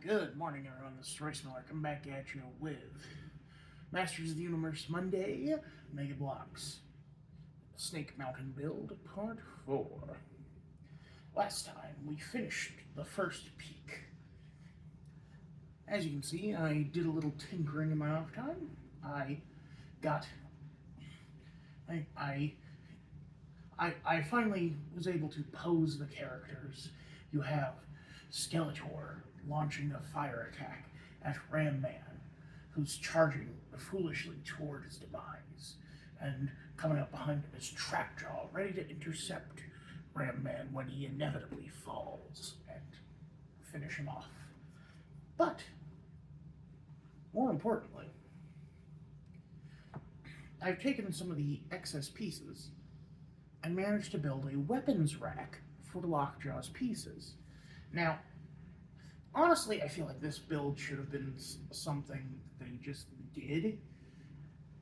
Good morning, everyone. This is Royce Miller. Come back at you with Masters of the Universe Monday Mega Blocks Snake Mountain Build Part 4. Last time we finished the first peak. As you can see, I did a little tinkering in my off time. I finally was able to pose the characters. You have Skeletor launching a fire attack at Ram Man, who's charging foolishly toward his demise, and coming up behind him is Trapjaw, ready to intercept Ram Man when he inevitably falls and finish him off. But, more importantly, I've taken some of the excess pieces and managed to build a weapons rack for Lockjaw's pieces. Now, honestly, I feel like this build should have been something they just did,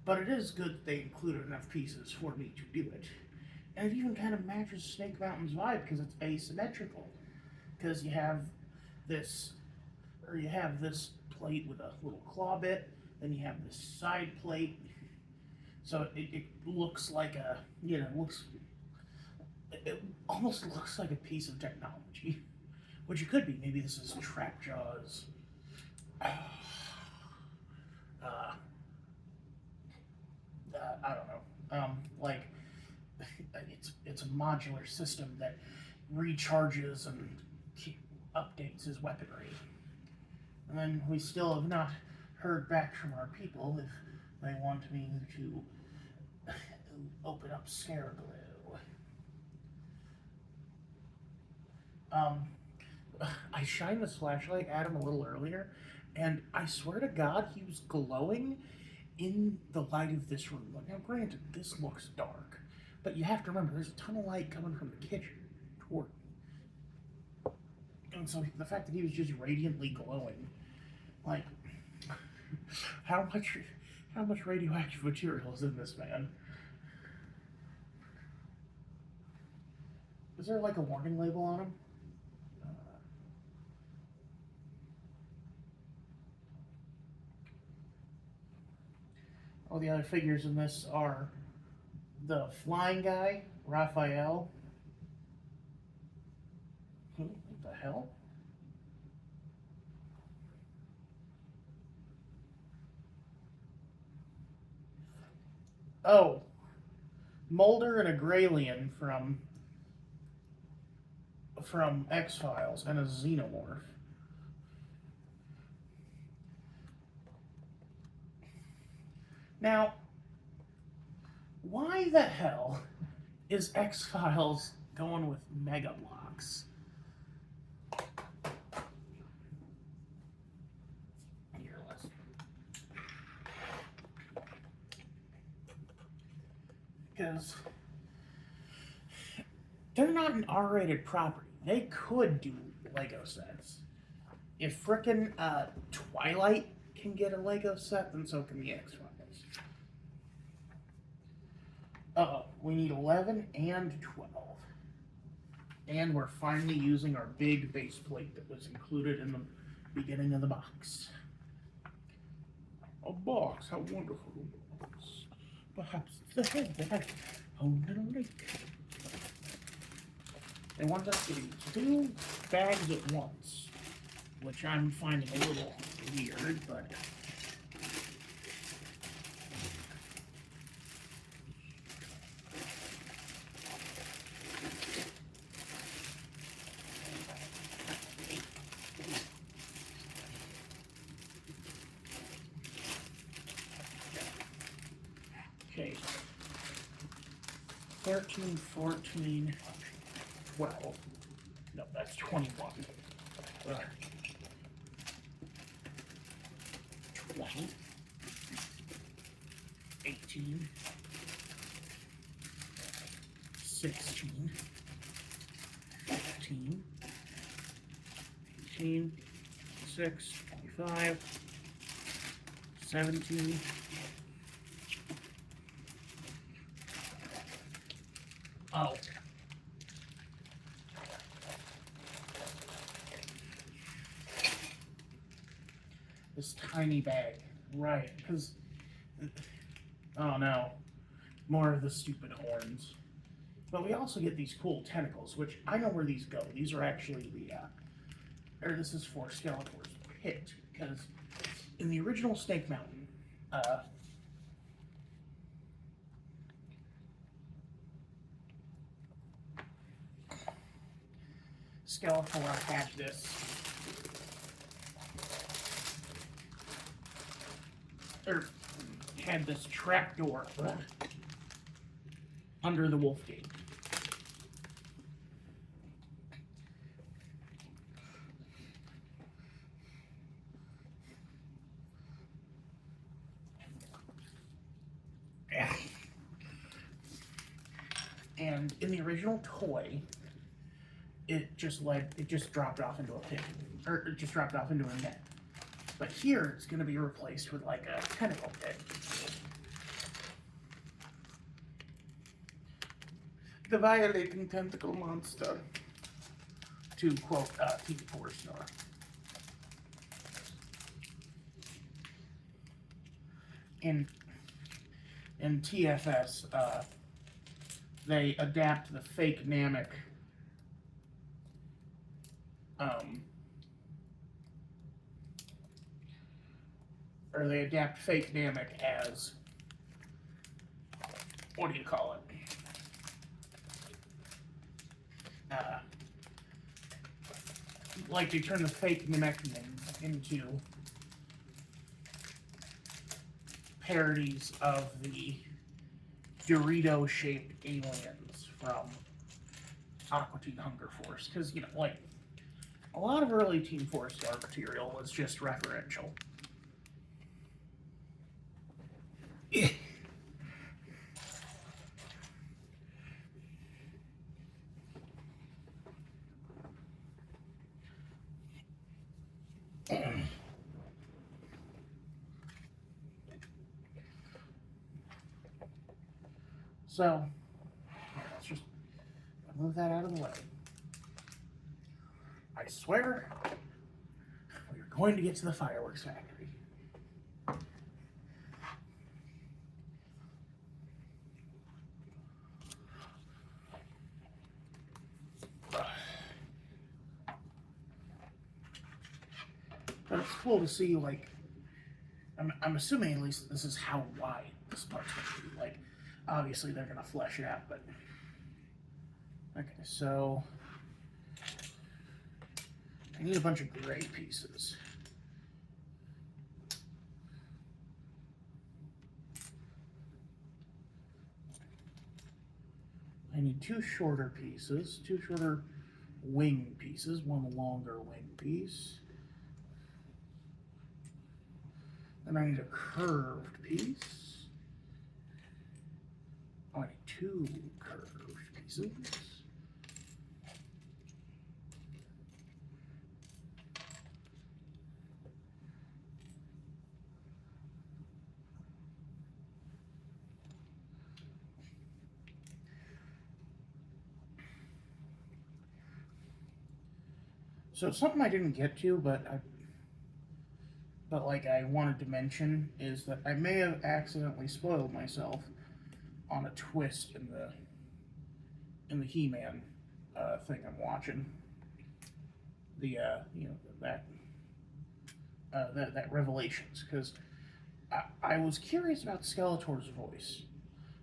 but it is good that they included enough pieces for me to do it. And it even kind of matches Snake Mountain's vibe because it's asymmetrical. Because you have this plate with a little claw bit, then you have this side plate. So it looks like it almost looks like a piece of technology. Which it could be. Maybe this is Trapjaw's I don't know. It's a modular system that recharges and updates his weaponry. And then we still have not heard back from our people if they want me to open up Scareglue. I shined this flashlight at him a little earlier, and I swear to God, he was glowing in the light of this room. Now, granted, this looks dark, but you have to remember, there's a ton of light coming from the kitchen toward me. And so the fact that he was just radiantly glowing, like, how much radioactive material is in this man? Is there like a warning label on him? All the other figures in this are the flying guy, Raphael. What the hell? Oh, Mulder and a Graylien from X-Files and a Xenomorph. Now, why the hell is X-Files going with Mega Blocks? Here, let's... Because they're not an R-rated property. They could do Lego sets. If frickin' Twilight can get a Lego set, then so can the X-Files. Uh-oh, we need 11 and 12. And we're finally using our big base plate that was included in the beginning of the box. A box, how wonderful a box. Perhaps it's the head that I own in a lake. They want us to do 2 bags at once, which I'm finding a little weird, but... Okay, 13, 14, 12. No, that's 21. 20, 18, 16, 15, 18, 6, 25, 17, oh, this tiny bag. Right, because, oh no, more of the stupid horns. But we also get these cool tentacles, which I know where these go. These are actually or this is for Skeletor's pit, because in the original Snake Mountain, Skeletor had this trapdoor under the wolf gate. Yeah. And in the original toy, it just dropped off into a pit, or it just dropped off into a net. But here, it's going to be replaced with like a tentacle pit. The violating tentacle monster, to quote Team 4-star. In TFS, they adapt the fake Namek or they adapt fake Namek as, what do you call it? Like they turn the fake Namekian into parodies of the Dorito-shaped aliens from Aqua Teen Hunger Force. Because, you know, like, a lot of early Team 4-star material was just referential. So, let's just move that out of the way. I swear, we're going to get to the fireworks factory. But it's cool to see, like, I'm assuming at least this is how wide this part's going to be. Like, obviously they're going to flesh it out, but... Okay, so... I need a bunch of gray pieces. I need two shorter pieces, two shorter wing pieces, one longer wing piece. Then I need a curved piece. Oh, I need two curved pieces. So something I didn't get to, but I wanted to mention is that I may have accidentally spoiled myself on a twist in the He-Man thing I'm watching. The that Revelations, because I was curious about Skeletor's voice,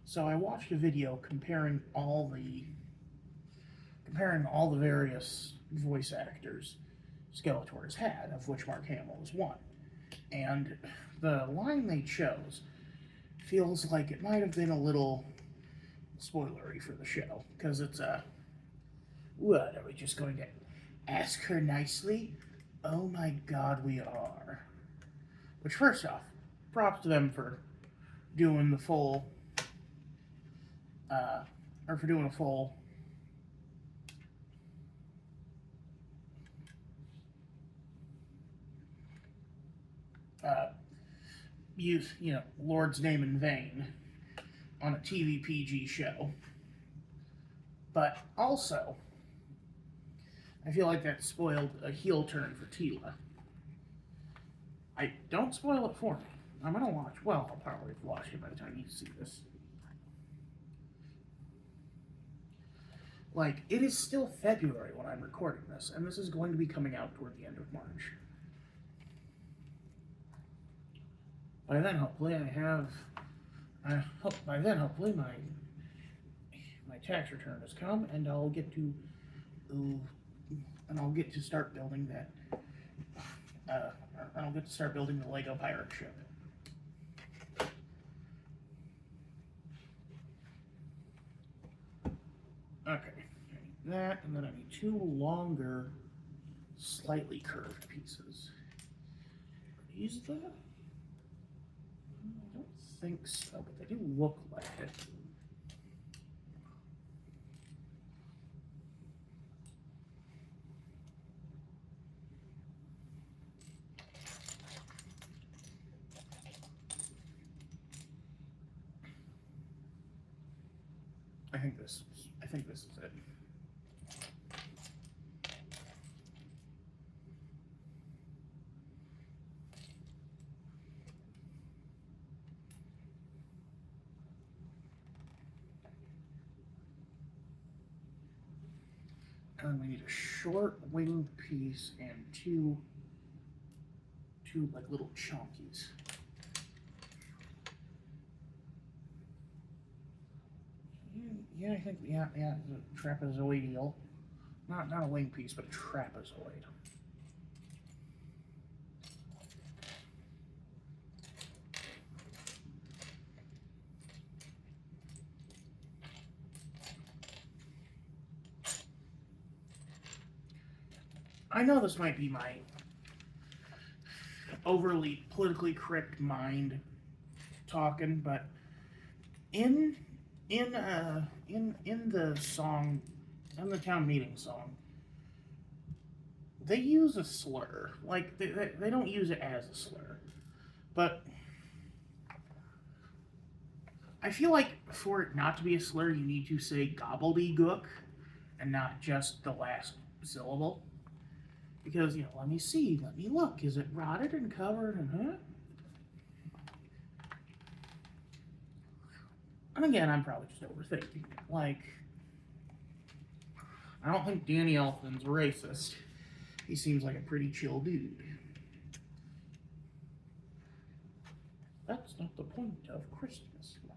so I watched a video comparing all the various voice actors Skeletor has had, of which Mark Hamill is one. And the line they chose feels like it might have been a little spoilery for the show, because it's what, are we just going to ask her nicely? Oh my god, we are. Which, first off, props to them for doing the full, use, Lord's name in vain on a TV PG show. But also, I feel like that spoiled a heel turn for Tila. I don't spoil it for me. I'm gonna watch. Well, I'll probably have watched it by the time you see this. Like, it is still February when I'm recording this, and this is going to be coming out toward the end of March. By then, hopefully, my tax return has come, and I'll get to start building that. I'll get to start building the Lego pirate ship. Okay, I need that, and then I need 2 longer, slightly curved pieces. Are these the? I don't think so, but they do look like it. I think this is it. And we need a short wing piece and two like little chonkies. Yeah, I think yeah, the trapezoidal. Not a wing piece, but a trapezoid. I know this might be my overly politically correct mind talking, but in the song, in the town meeting song, they use a slur. Like they don't use it as a slur, but I feel like for it not to be a slur, you need to say gobbledygook and not just the last syllable. Because, you know, let me see, let me look. Is it rotted and covered and huh? And again, I'm probably just overthinking. Like, I don't think Danny Elfman's racist. He seems like a pretty chill dude. That's not the point of Christmas, man.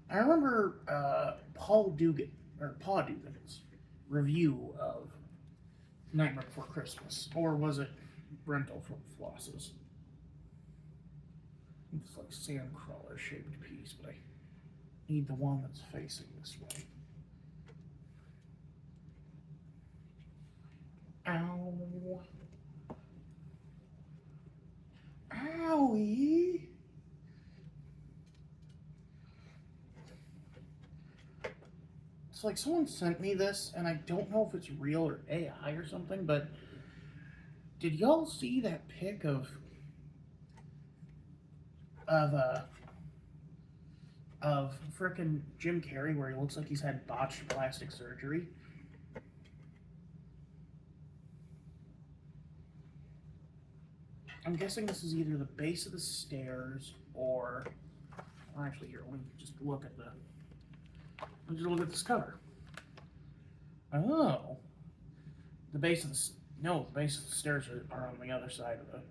I remember Paul Dugan's review of Nightmare Before Christmas, or was it Rental Flosses? It's like sandcrawler shaped piece, but I need the one that's facing this way. Ow. Owie. It's like someone sent me this, and I don't know if it's real or AI or something, but did y'all see that pic of frickin' Jim Carrey where he looks like he's had botched plastic surgery? I'm guessing this is either the base of the stairs or, well, actually here, let me just look at this cover. Oh, the base of the stairs are on the other side of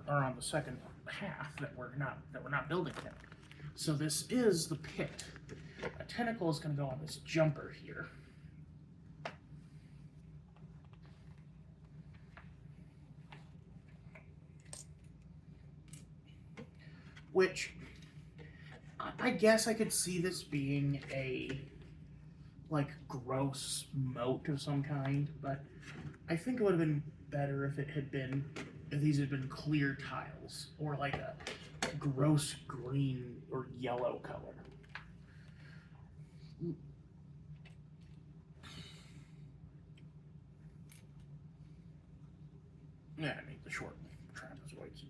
are on the second half that we're not building yet. So this is the pit. A tentacle is going to go on this jumper here. Which, I guess I could see this being a, like, gross moat of some kind, but I think it would have been better if these had been clear tiles, or like a gross green or yellow color. Yeah, I need the short trapezoids.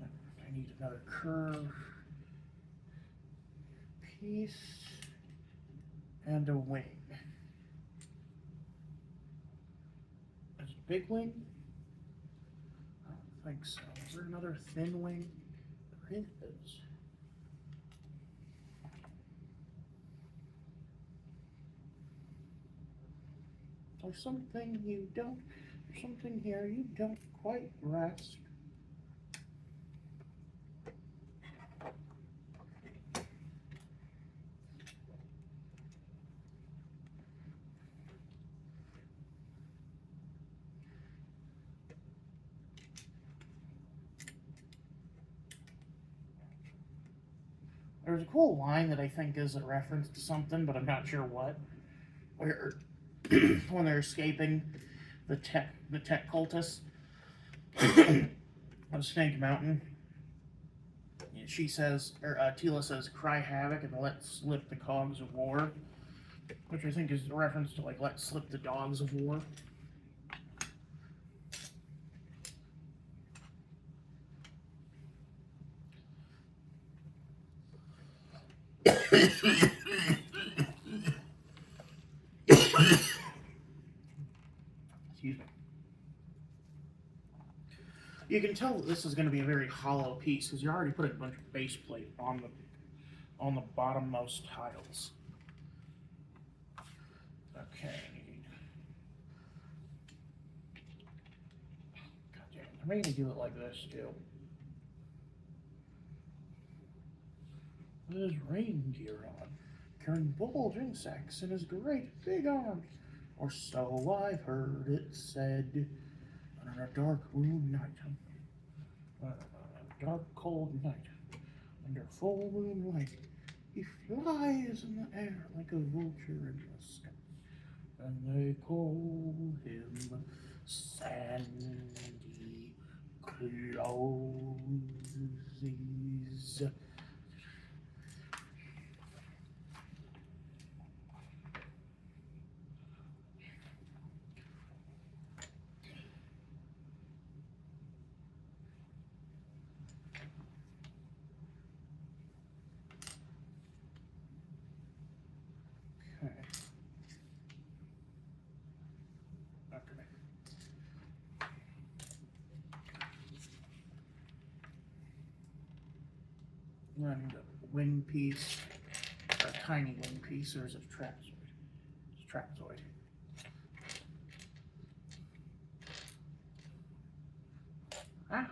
I need another curve piece. And a wing. Is it a big wing? I don't think so. Is there another thin wing? There is. There's something here you don't quite grasp. There's a cool line that I think is a reference to something, but I'm not sure what. Where when they're escaping the tech cultists of Snake Mountain, she says, or Tila says, "Cry havoc and let slip the cogs of war," which I think is a reference to like "let slip the dogs of war." Excuse me. You can tell that this is going to be a very hollow piece because you already put a bunch of base plate on the bottommost tiles. Okay. God damn it. I'm going to do it like this too. With his reindeer on, carrying bulging sacks in his great big arms, or so I've heard it said. On a dark moon night, a dark cold night, under full moonlight, he flies in the air like a vulture in the sky, and they call him Sandy Closes. And a wing piece, a tiny wing piece, or is it a trapezoid? It's a trapezoid. Ah!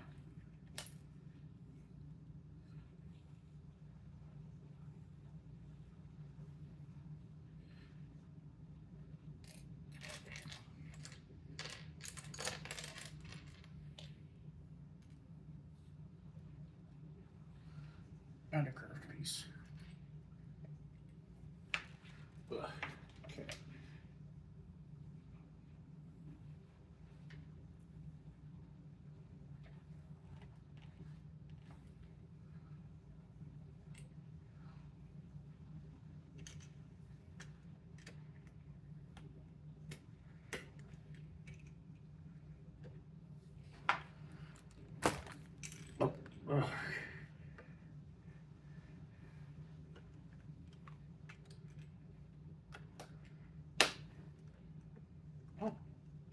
And a curved piece. Ugh. Okay. Ugh. Oh,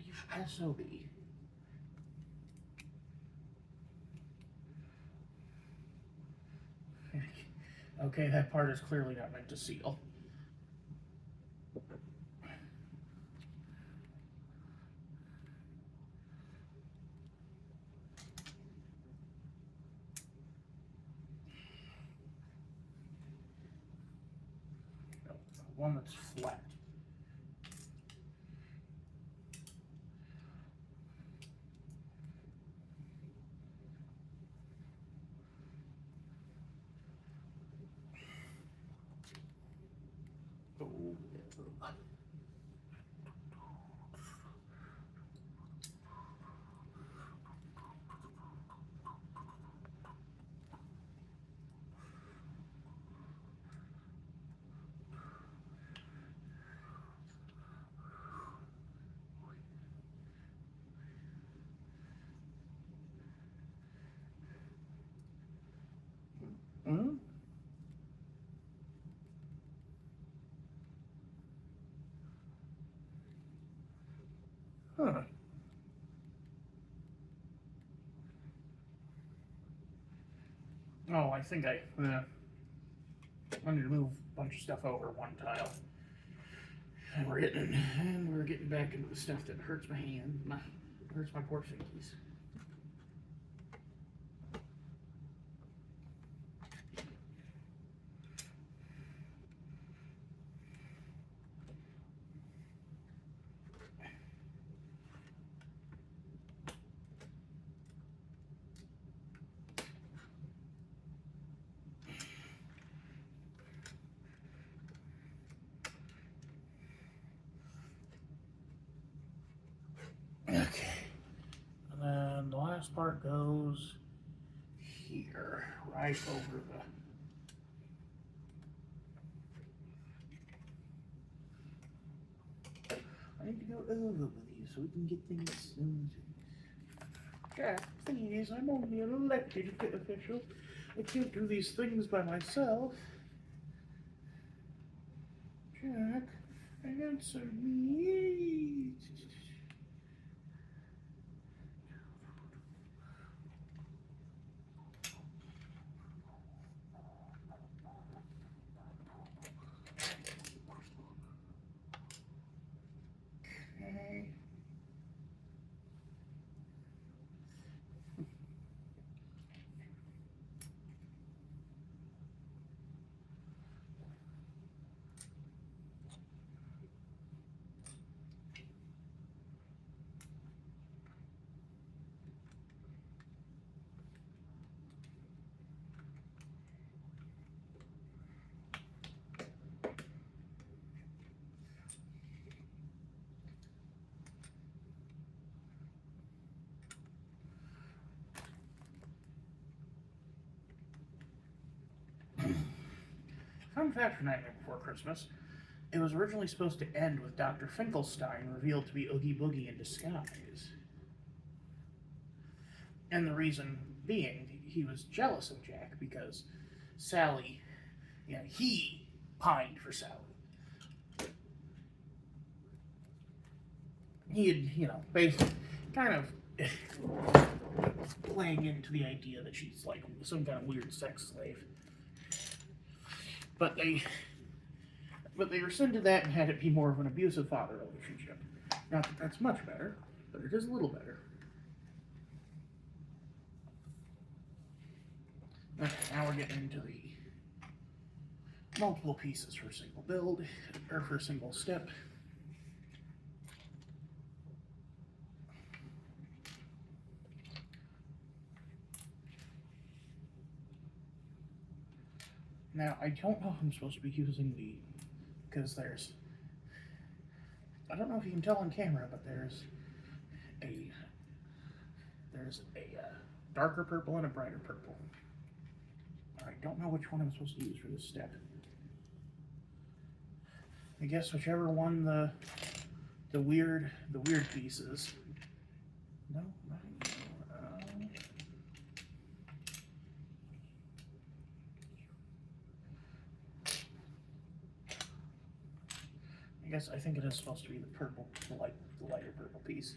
you SOB. Okay, that part is clearly not meant to seal. No, one that's flat. Oh. Hmm? Huh. Oh, I think I need to move a bunch of stuff over one tile. And we're getting back into the stuff that hurts my hand, hurts my poor fingies. Okay. And then the last part goes here, right over the... I need to go over with you so we can get things... Jack, please, I'm only an elected official. I can't do these things by myself. Jack, answer me. Okay. Fun fact for Nightmare Before Christmas, it was originally supposed to end with Dr. Finkelstein revealed to be Oogie Boogie in disguise. And the reason being, he was jealous of Jack because Sally, he pined for Sally. He had, basically kind of playing into the idea that she's like some kind of weird sex slave. But they rescinded that and had it be more of an abusive father relationship. Not that that's much better, but it is a little better. Okay, now we're getting into the multiple pieces for a single build, or for a single step. Now, I don't know if I'm supposed to be using because I don't know if you can tell on camera, but there's a darker purple and a brighter purple. I don't know which one I'm supposed to use for this step. I guess whichever one the weird pieces. No, not anymore. I think it is supposed to be the purple, the lighter purple piece.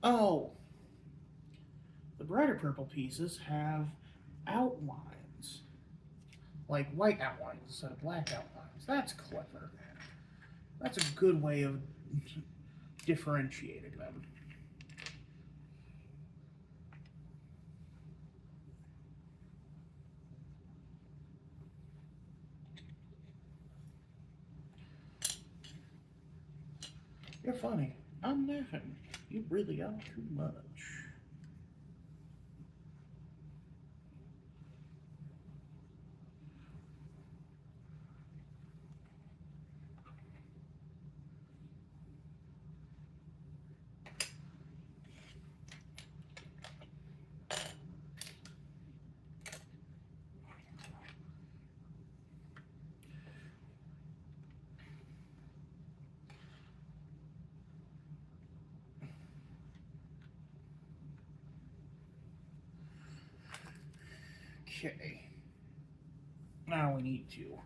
Oh, the brighter purple pieces have outlines, like white outlines instead of black outlines. That's clever. That's a good way of differentiating them. You're funny. I'm laughing. You really are too much. Okay. Now we need to.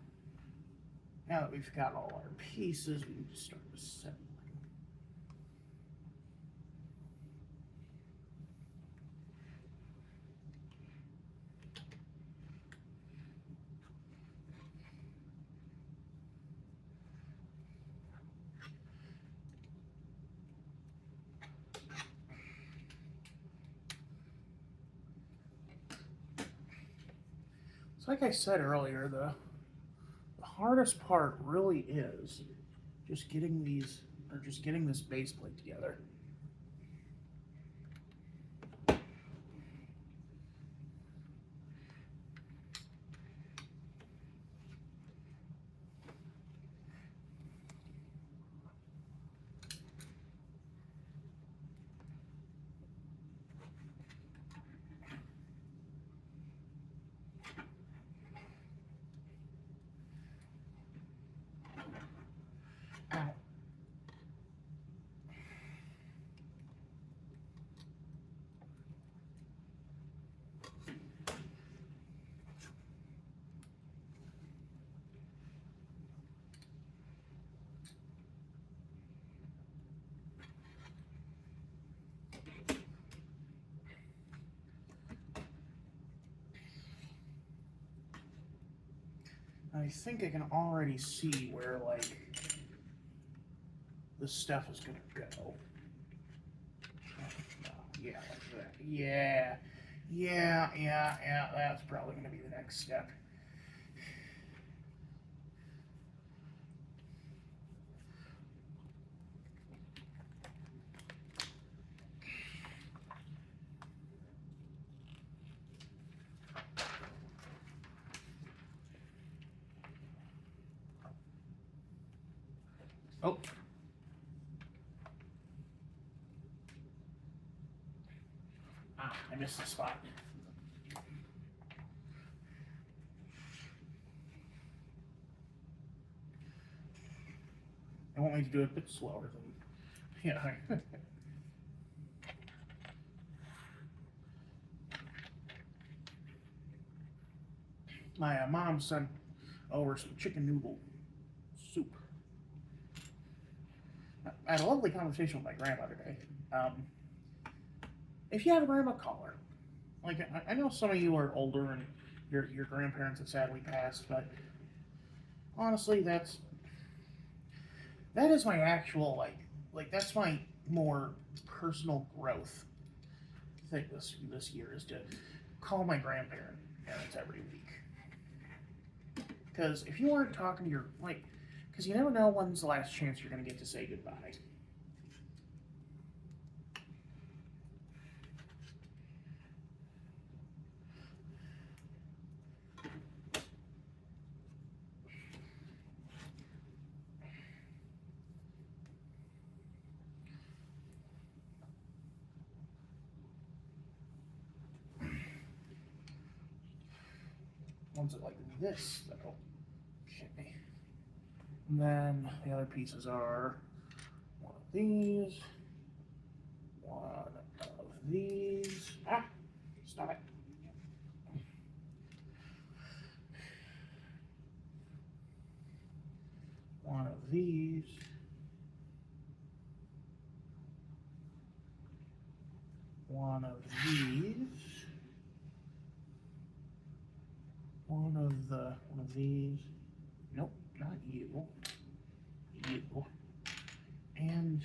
Now that we've got all our pieces, we need to start assembling. So like I said earlier, the hardest part really is just getting this base plate together. Ow. I think I can already see where, like, the stuff is gonna go. Yeah, like that. Yeah. That's probably gonna be the next step. Oh. I missed the spot. I want me to do it a bit slower than, yeah. My mom sent over some chicken noodle soup. I had a lovely conversation with my grandma today. If you have a grandma, call her. Like, I know some of you are older and your grandparents have sadly passed, but honestly, that is my actual, like that's my more personal growth thing this year, is to call my grandparents every week. Because if you aren't talking to your, like, because you never know when's the last chance you're going to get to say goodbye. Ones that like this, though. Okay. And then the other pieces are one of these, one of these. Ah, stop it. One of these. One of these. One of these. Nope, not you. You. And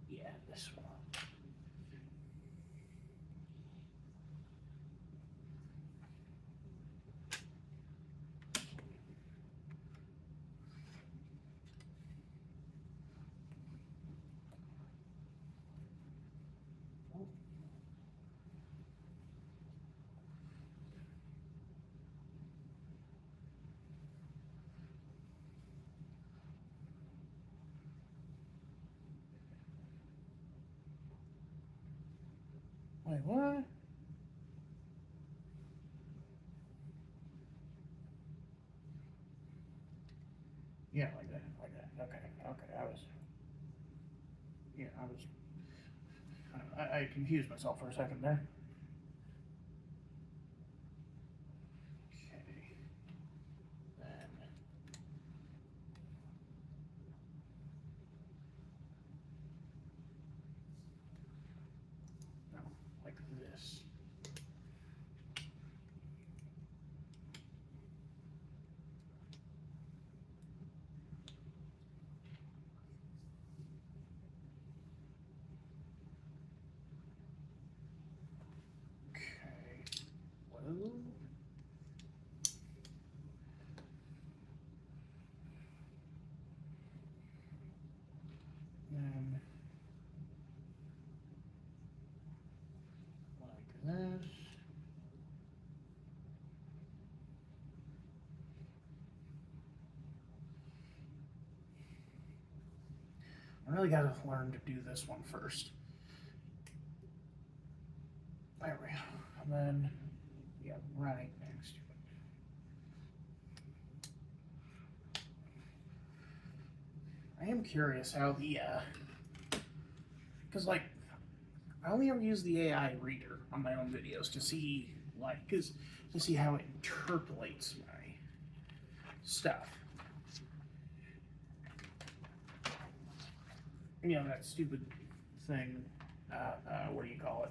yeah, this one. Wait, what? Yeah, like that. Okay. I confused myself for a second there. I really gotta learn to do this one first. There we go. And then, yeah, right next to it. I am curious how the, because, like, I only ever use the AI reader on my own videos to see, like, to see how it interpolates my stuff. You know, that stupid thing, what do you call it?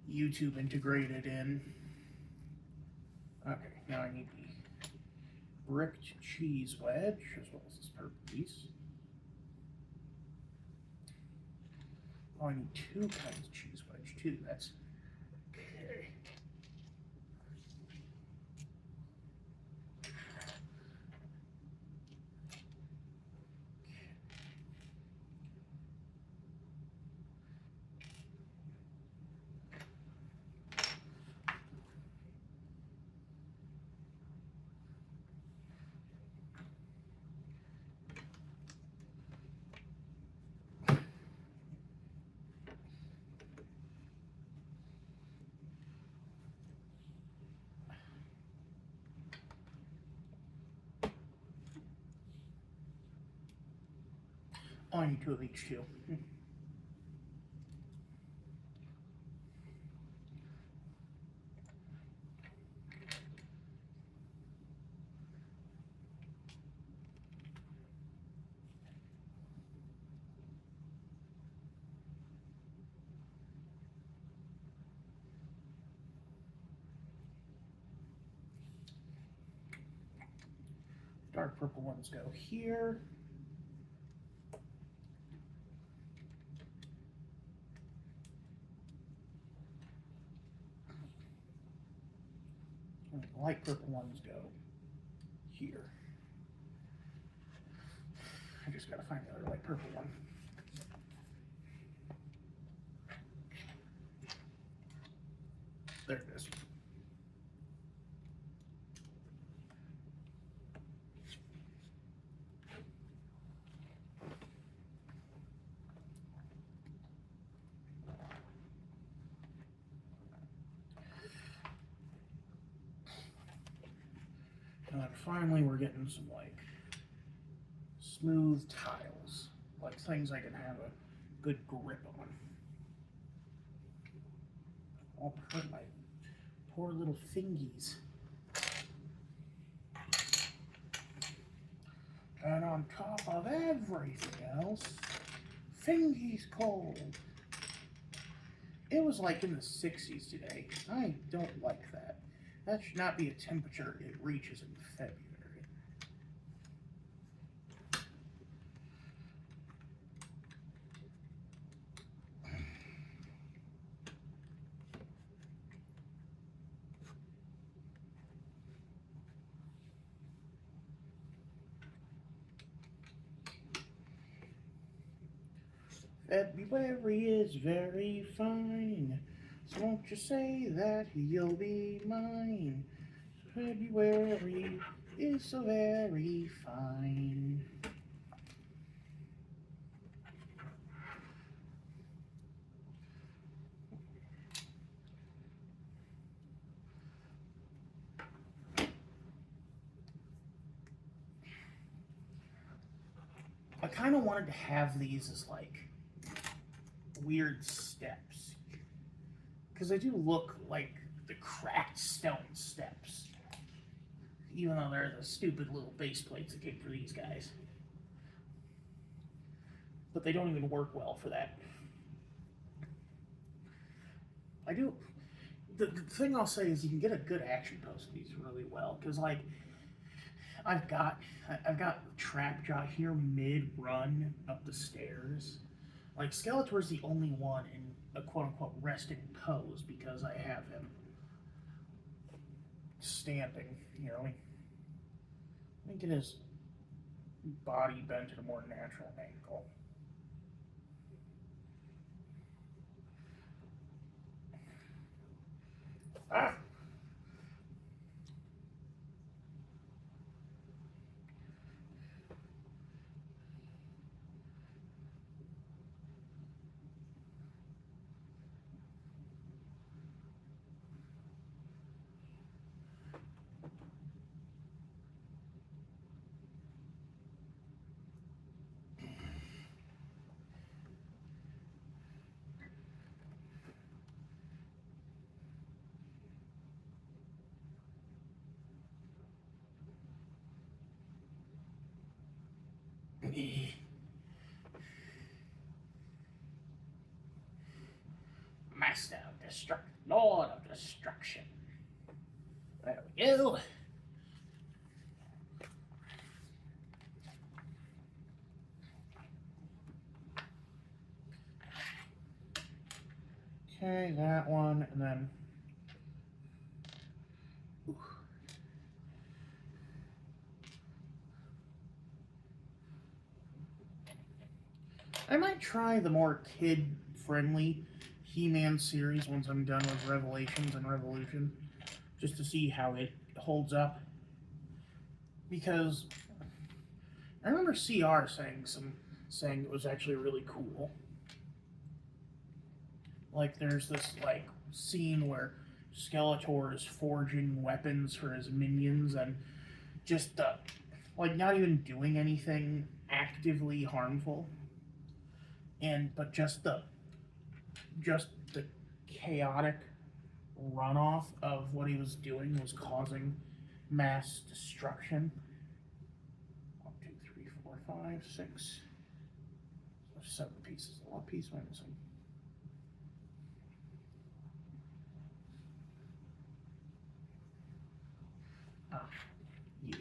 YouTube integrated in. Okay, now I need the bricked cheese wedge, as well as this purple piece. Oh, I need two kinds of cheese wedge, too. That's okay. Oh, I need two of each, too. Dark purple ones go here. And the light purple ones go here. I just gotta find the other light purple one. There it is. And then finally we're getting some like smooth tiles, like things I can have a good grip on. I'll hurt my poor little fingies. And on top of everything else, fingies cold. It was like in the 60s today. I don't like that. That should not be a temperature it reaches in February. February is very fine, so won't you say that you'll be mine? February is so very fine. I kind of wanted to have these as like weird steps, because they do look like the cracked stone steps, even though they're the stupid little base plates that came for these guys. But they don't even work well for that. I do. The thing I'll say is you can get a good action post of these really well, because like I've got trap jaw here mid run up the stairs. Like Skeletor's the only one in a quote-unquote resting pose because I have him standing. You know, let me get his body bent at a more natural angle. Ah! Lord of Destruction. There we go. Okay, that one, and then... Ooh. I might try the more kid-friendly He-Man series once I'm done with Revelations and Revolution, just to see how it holds up. Because I remember CR saying it was actually really cool. Like, there's this, like, scene where Skeletor is forging weapons for his minions and just, like, not even doing anything actively harmful. But just the chaotic runoff of what he was doing was causing mass destruction. 1, 2, 3, 4, 5, 6. So 7 pieces. What piece am I missing? You.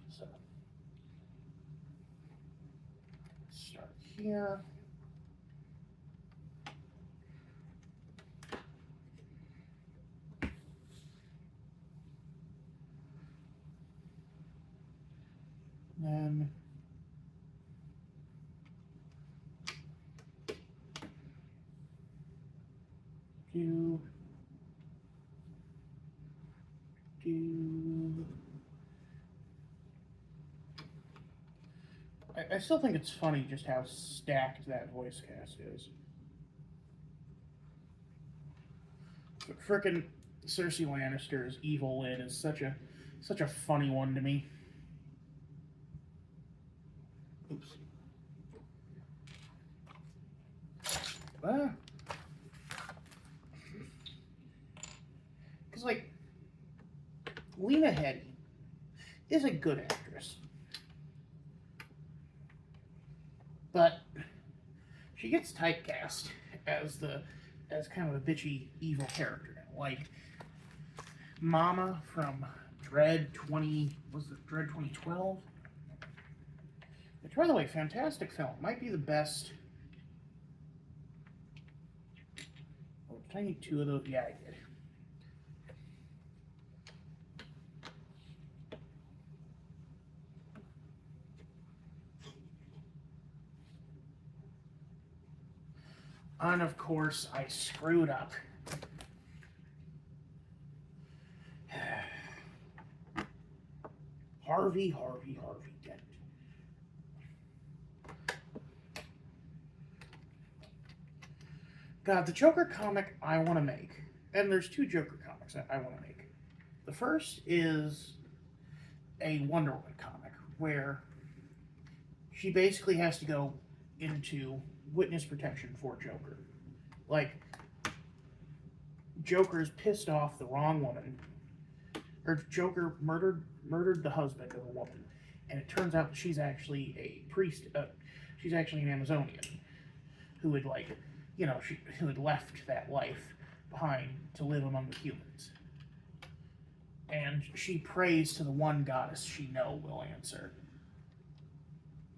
So start here. Then do I still think it's funny just how stacked that voice cast is. Frickin' Cersei Lannister's Evil Lyn is such a funny one to me. Oops. Because, like, Lena Headey is a good actress. But she gets typecast as kind of a bitchy evil character. Like Mama from Dread 2012? Which, by the way, fantastic film. Might be the best. Oh, did I need 2 of those? Yeah, I did. And of course, I screwed up. Harvey Dent. God, the Joker comic I want to make, and there's 2 Joker comics that I want to make. The first is a Wonder Woman comic, where she basically has to go into witness protection for Joker. Like, Joker's pissed off the wrong woman. Or Joker murdered the husband of a woman, and it turns out she's actually a priest. She's actually an Amazonian who had, like, who had left that life behind to live among the humans. And she prays to the one goddess she know will answer.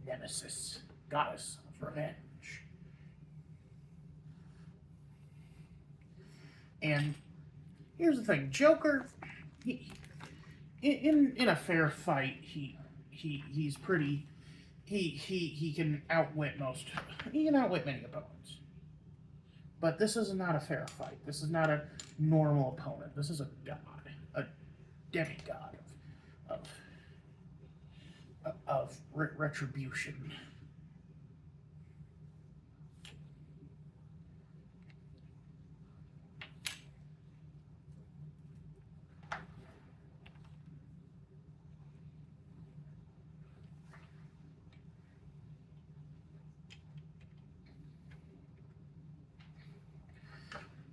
Nemesis, goddess of revenge. And here's the thing, Joker, in a fair fight, he's pretty. He can outwit many opponents. But this is not a fair fight. This is not a normal opponent. This is a god, a demigod of retribution.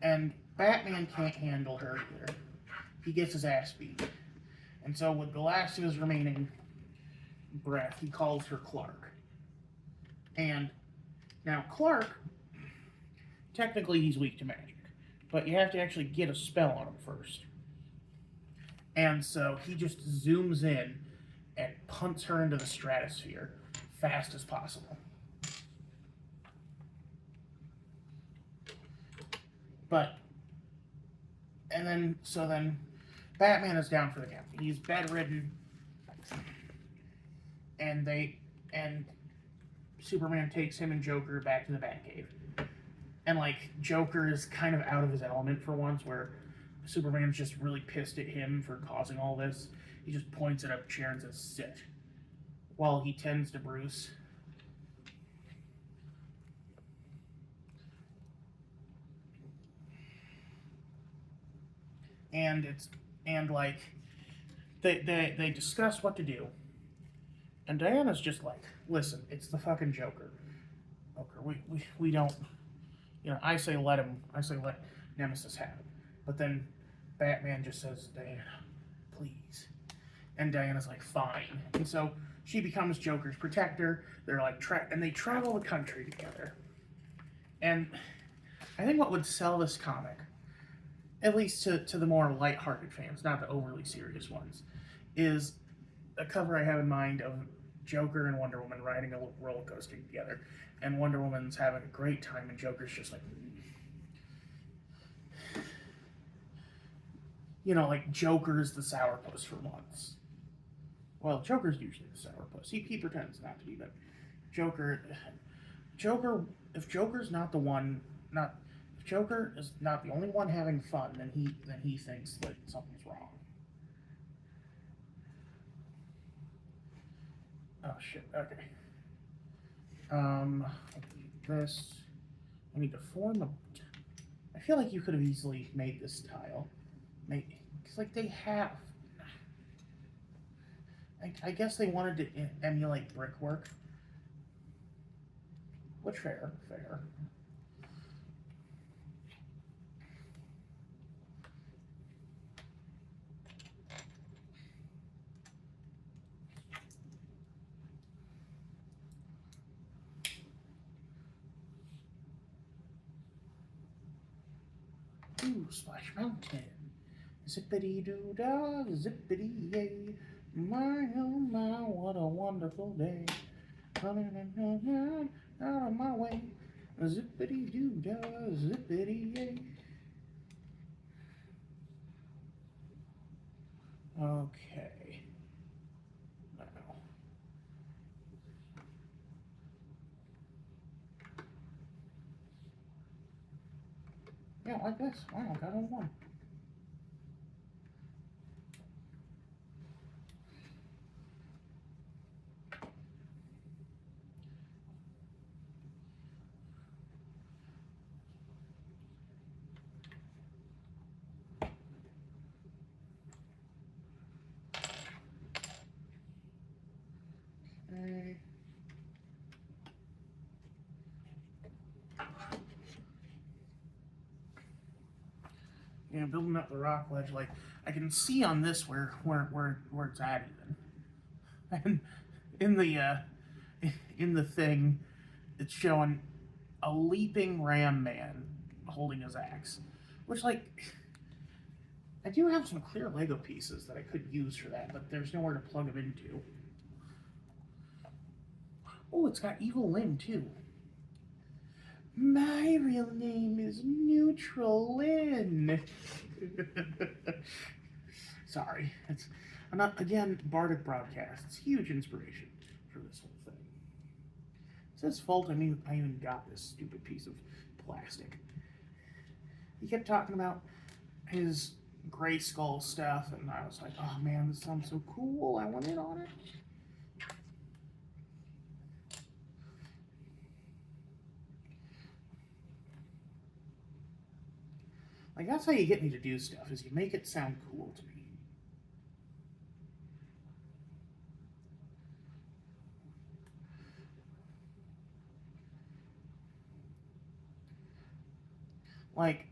And Batman can't handle her either. He gets his ass beat. And so with the last of his remaining breath, he calls her Clark. And now Clark technically he's weak to magic, but you have to actually get a spell on him first. And so he just zooms in and punts her into the stratosphere fast as possible. But, and then, so then, Batman is down for the count. He's bedridden, and Superman takes him and Joker back to the Batcave. And, like, Joker is kind of out of his element for once, where Superman's just really pissed at him for causing all this. He just points at a chair and says, sit, while he tends to Bruce. And like they discuss what to do, and Diana's just like, listen, it's the fucking Joker. We don't, I say let Nemesis have it, but then Batman just says, Diana, please, and Diana's like, fine, and so she becomes Joker's protector. They're like and they travel the country together, and I think what would sell this comic, at least to the more lighthearted fans, not the overly serious ones, is a cover I have in mind of Joker and Wonder Woman riding a roller coaster together, and Wonder Woman's having a great time, and Joker's just like, like Joker's the sourpuss for months. Well, Joker's usually the sourpuss. He pretends not to be, but Joker, if Joker's not the one, Joker is not the only one having fun, then he thinks that something's wrong. Oh shit, okay. This, I need to form I feel like you could have easily made this tile. Because like they have. I guess they wanted to emulate Brickwork. Which fair. Ooh, Splash Mountain. Zippity doo dah, zippity yay. My oh my, what a wonderful day. Out of my way. Zippity doo dah, zippity yay. Okay. Now. Yeah, like this. Wow, got on one. Okay. Yeah, building up the rock ledge, like I can see on this where it's at even. And in the thing, it's showing a leaping ram man holding his axe. Which, like, I do have some clear Lego pieces that I could use for that, but there's nowhere to plug them into. Oh, it's got Evil Lynn too. My real name is Neutral Lynn. Sorry, I'm not, again, Bardic Broadcast. It's huge inspiration for this whole thing. It's his fault I even got this stupid piece of plastic. He kept talking about his Grayskull stuff, and I was like, oh man, this sounds so cool. I want in on it. Like, that's how you get me to do stuff, is you make it sound cool to me. Like,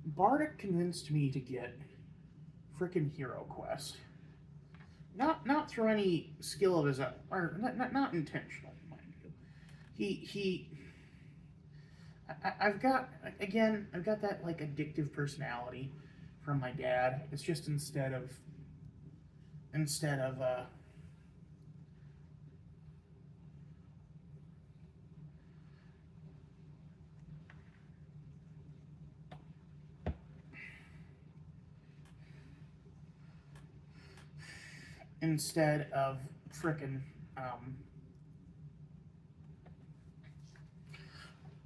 Bardic convinced me to get frickin' Hero Quest. Not through any skill of his own, or not intentional, mind you. I've got again. I've got that like addictive personality from my dad. It's just instead of instead of frickin'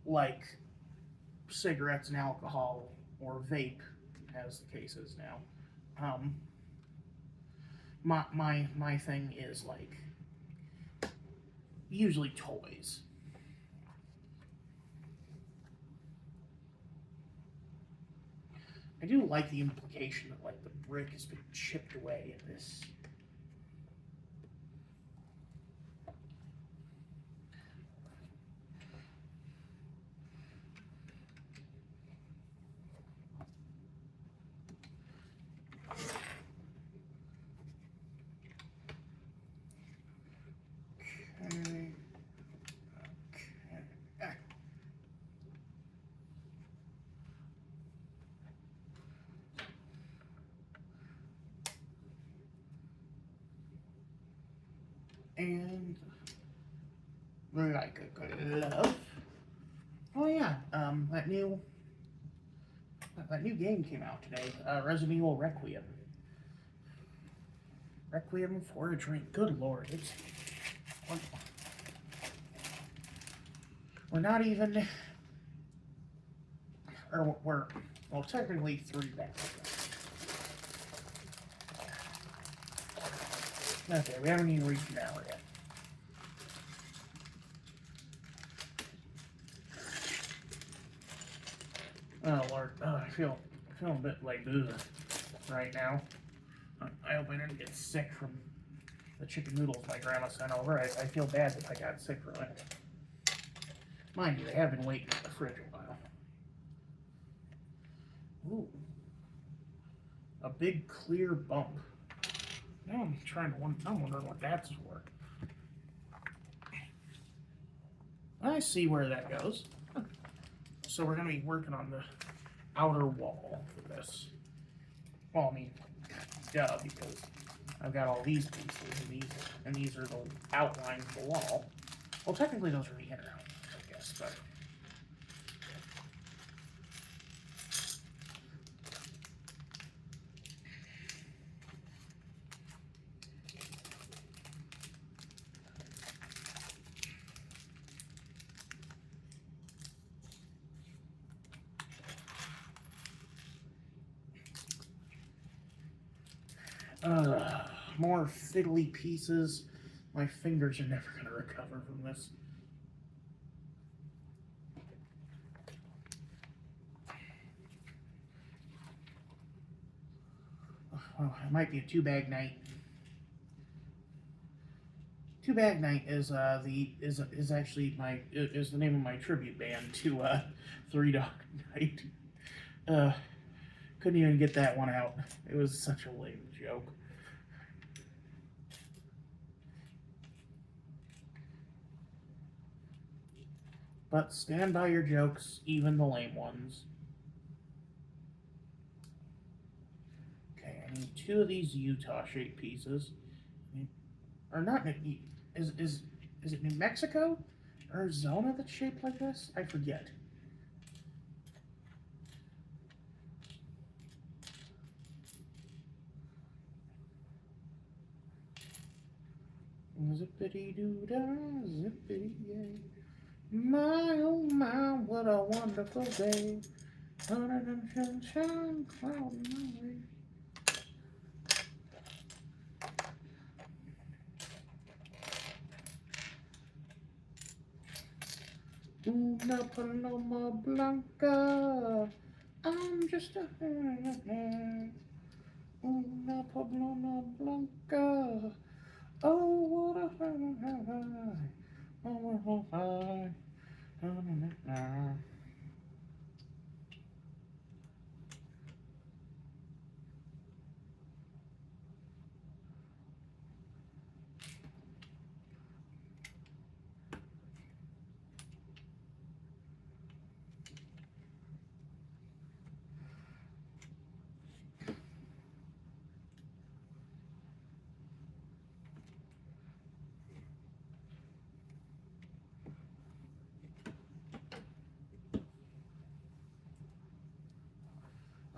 like cigarettes and alcohol or vape, as the case is now. Um, my thing is like usually toys. I do like the implication that like the brick has been chipped away in this. Okay. Okay. And like a glove. Oh yeah, that new game came out today, Resident Evil Requiem. Requiem for a Dream. Good lord, we're not even, or we're well technically 3 back. Okay, we haven't even reached an hour yet. Oh lord, I feel a bit like ugh right now. I hope I didn't get sick from the chicken noodles my grandma sent over. I feel bad that I got sick from it. Mind you, they have been waiting in the fridge a while. Ooh, a big clear bump. Now I'm wondering what that's for. I see where that goes. So we're gonna be working on the outer wall for this. Well, I mean, duh, because I've got all these pieces, and these are the outlines of the wall. Well, technically those are the inner outlines, I guess, but more fiddly pieces. My fingers are never going to recover from this. Oh, it might be a 2-bag night. 2-bag night is actually is the name of my tribute band to 3 Dog Night. Couldn't even get that one out. It was such a lame joke. But stand by your jokes, even the lame ones. Okay, I need 2 of these Utah-shaped pieces. Or not, is it New Mexico? Or Arizona that's shaped like this? I forget. Zippity-doo-dah, zippity-yay. My, oh my, what a wonderful day. Sunshine, cloud my way. Una paloma blanca. I'm just a una paloma blanca. Oh, what a high.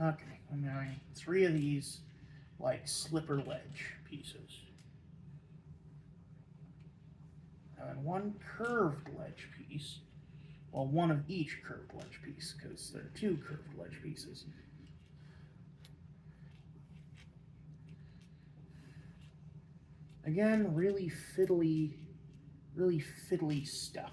Okay, I'm having 3 of these, like, slipper ledge pieces. And then 1 curved ledge piece. Well, 1 of each curved ledge piece, because there are 2 curved ledge pieces. Again, really fiddly stuff.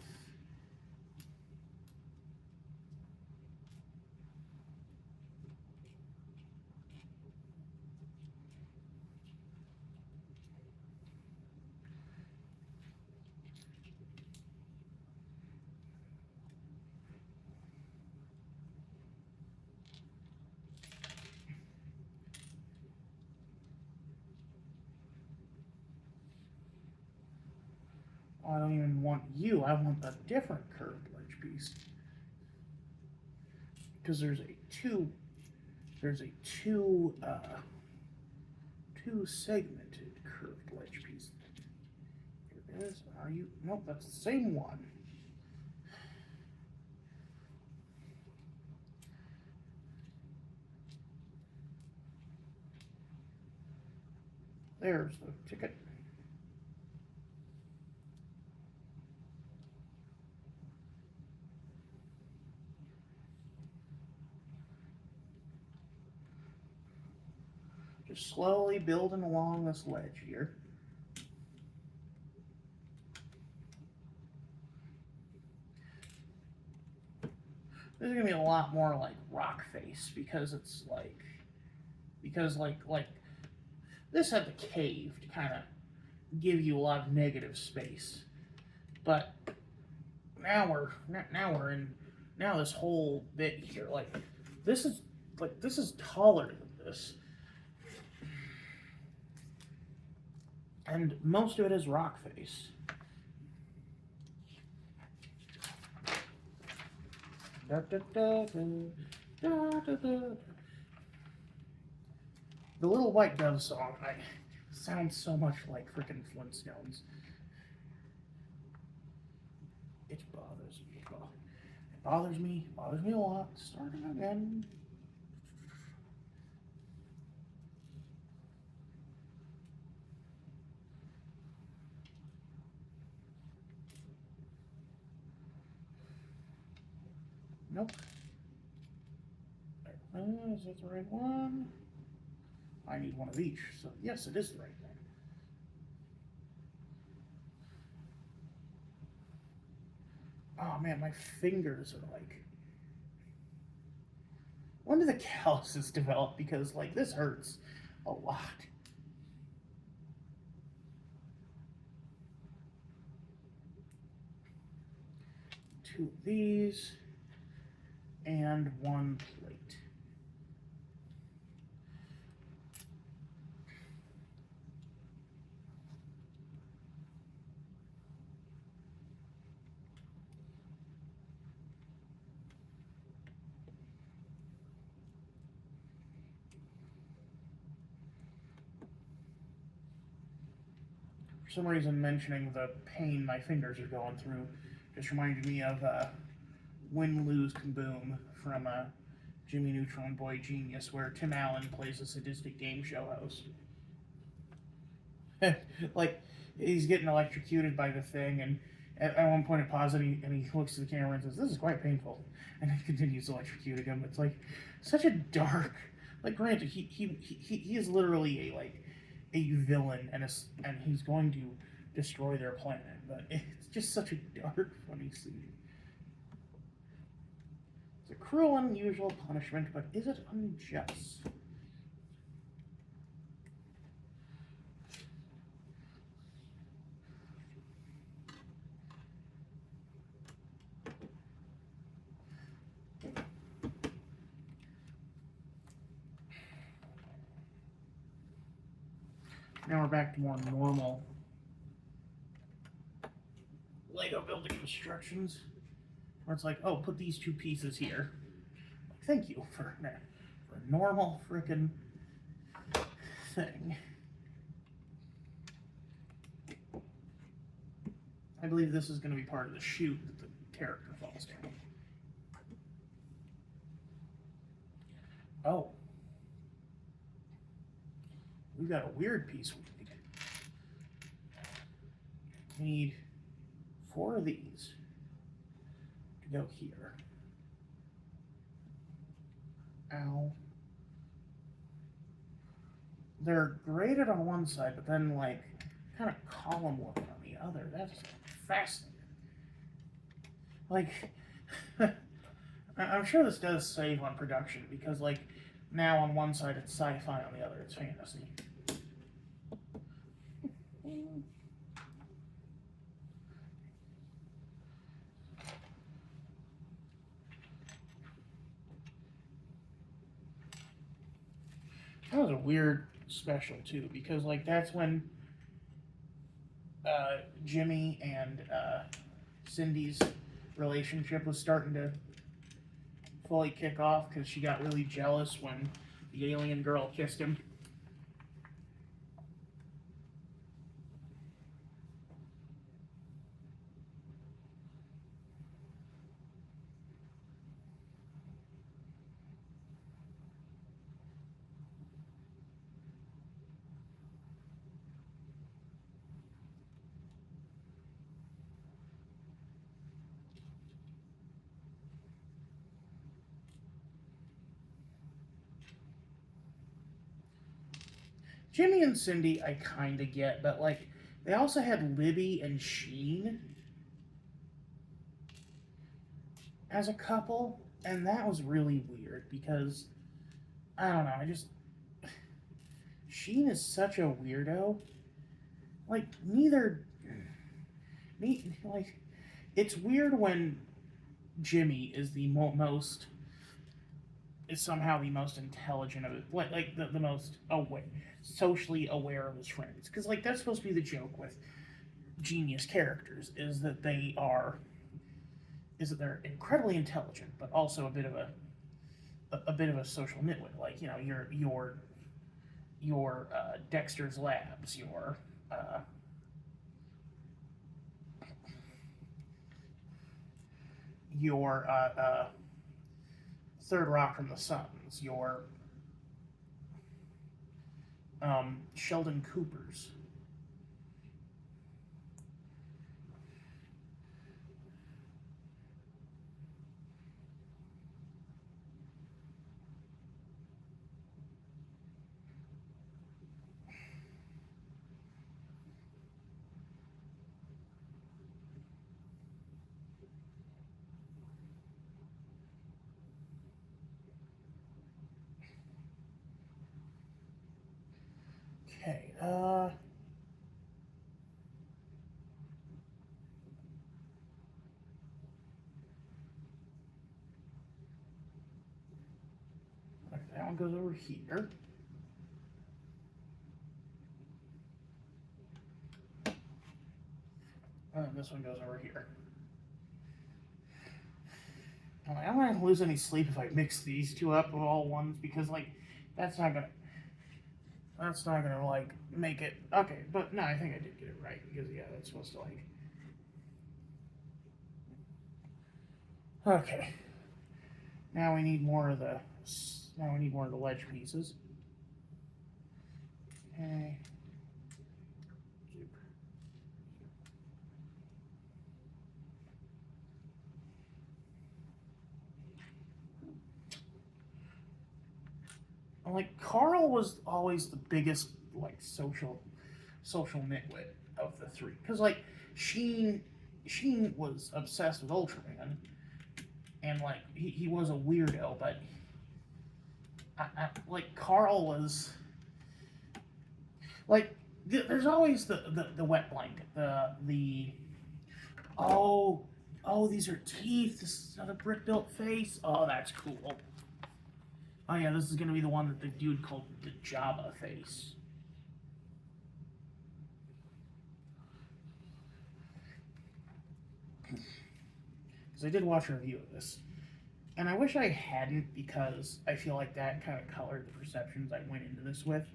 I don't even want you, I want a different curved ledge piece. Because there's a two segmented curved ledge piece. Here it is. Are you? Nope, that's the same one. There's the ticket. Just slowly building along this ledge here. This is gonna be a lot more like rock face because it's like, like this had the cave to kind of give you a lot of negative space, but now this whole bit here, this is taller than this. And most of it is rock face. Da, da, da, da, da, da. The Little White Dove song sounds so much like frickin' Flintstones. It bothers me. It bothers me a lot. Starting again. Nope. Is that the right one? I need one of each, so yes, it is the right one. Oh man, my fingers are like... When do the calluses develop? Because, like, this hurts a lot. Two of these. And 1 plate. For some reason, mentioning the pain my fingers are going through just reminded me of Win, Lose, Kaboom from Jimmy Neutron Boy Genius, where Tim Allen plays a sadistic game show host. Like, he's getting electrocuted by the thing, and at one point it pauses, and he looks to the camera and says, "This is quite painful," and he continues electrocuting him. It's like such a dark. Like, granted, he is literally a villain, and he's going to destroy their planet, but it's just such a dark, funny scene. It's a cruel, unusual punishment, but is it unjust? Now we're back to more normal Lego building instructions, where it's like, oh, put these 2 pieces here. Like, thank you for a normal frickin' thing. I believe this is going to be part of the chute that the character falls down. Oh, we've got a weird piece we need. We need 4 of these to go here. Ow. They're graded on one side, but then like kind of column looking on the other. That's fascinating. Like, I'm sure this does save on production because like now on one side it's sci-fi, on the other it's fantasy. That was a weird special too, because like that's when Jimmy and Cindy's relationship was starting to fully kick off because she got really jealous when the alien girl kissed him. Jimmy and Cindy, I kind of get, but like they also had Libby and Sheen as a couple, and that was really weird because I don't know. Sheen is such a weirdo. Like like it's weird when Jimmy is the most is somehow the most intelligent of it, like the most aware, socially aware of his friends, because like that's supposed to be the joke with genius characters is that they're incredibly intelligent but also a bit of a social nitwit, like you know your Dexter's Labs, your Third Rock from the Suns, your Sheldon Cooper's. Okay, that one goes over here. And this one goes over here. I don't want to lose any sleep if I mix these two up with all ones, because like that's not gonna like make it okay. But no, I think I did get it right, because yeah, that's supposed to like. Okay. Now we need more of the ledge pieces. Okay. Like Carl was always the biggest like social nitwit of the three, because like Sheen was obsessed with Ultraman, and like he was a weirdo, but like Carl was like there's always the wet blanket, the oh these are teeth, this is not a brick built face, oh that's cool. Oh yeah, this is gonna be the one that the dude called the Jabba face. Because I did watch a review of this, and I wish I hadn't, because I feel like that kind of colored the perceptions I went into this with.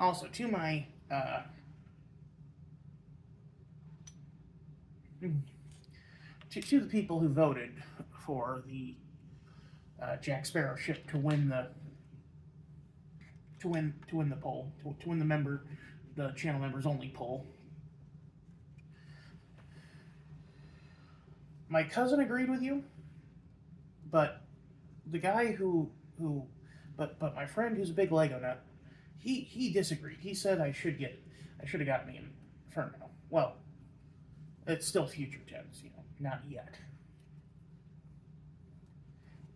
Also, to my to the people who voted for the Jack Sparrow ship to win the poll, to win the channel members only poll. My cousin agreed with you, but the guy but my friend who's a big Lego nut, he disagreed. He said I should have gotten the Inferno. Well, it's still future tense, not yet.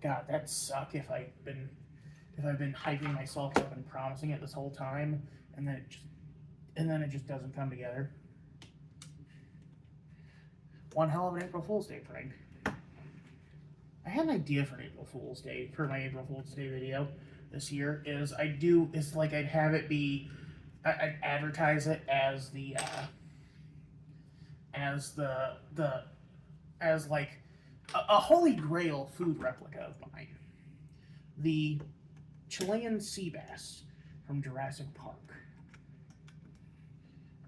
God, that'd suck if I've been hyping myself up and promising it this whole time, and then it just doesn't come together. One hell of an April Fool's Day prank. I had an idea for an April Fool's Day, for my April Fool's Day video this year. I'd have it be, I'd advertise it as like a holy grail food replica of mine. The Chilean sea bass from Jurassic Park.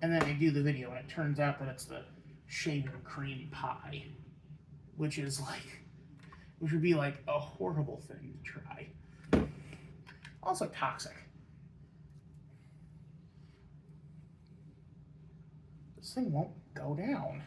And then I do the video and it turns out that it's the shaving cream pie, which would be like a horrible thing to try. Also toxic. This thing won't go down.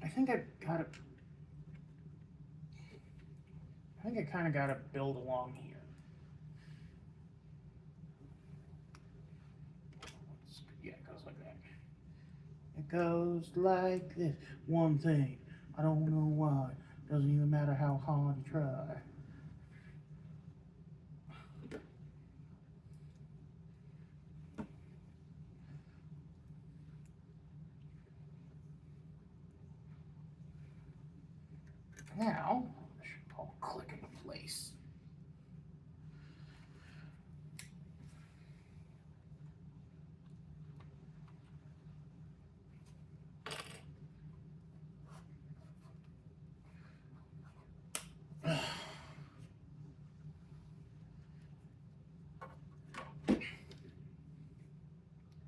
I think I kind of got to build along here. Yeah, it goes like that. It goes like this. One thing, I don't know why. Doesn't even matter how hard you try. Now, it should all click into place.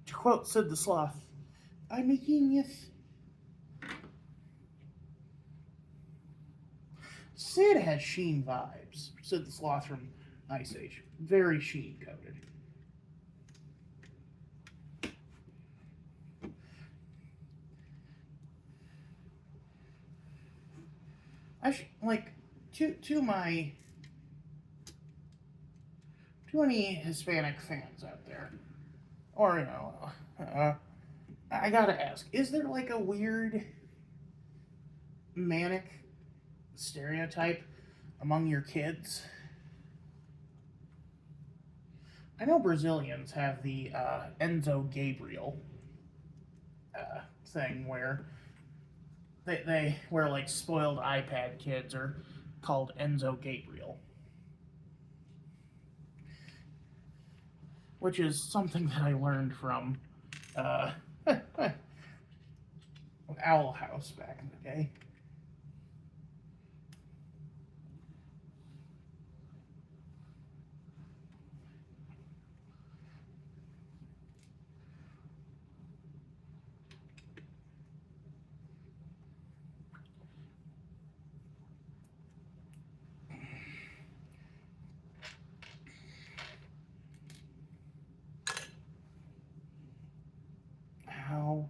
To quote Sid the Sloth, I'm a genius. Sid has sheen vibes. Sid the Sloth from Ice Age. Very sheen coated. to any Hispanic fans out there, or I gotta ask: is there like a weird manic stereotype among your kids? I know Brazilians have the Enzo Gabriel thing where where like spoiled iPad kids are called Enzo Gabriel, which is something that I learned from Owl House back in the day. How?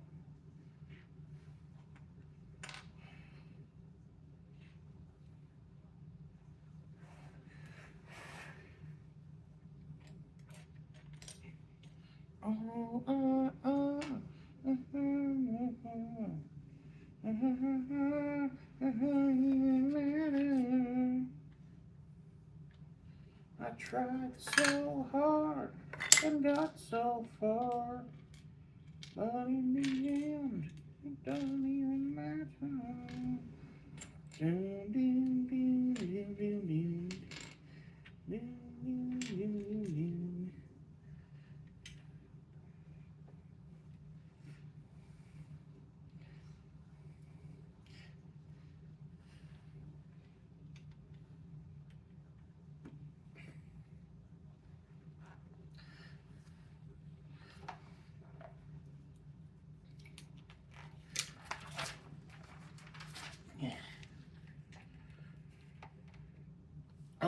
I tried so hard and got so far, but in the end, it doesn't even matter. Dun, dun, dun, dun, dun, dun.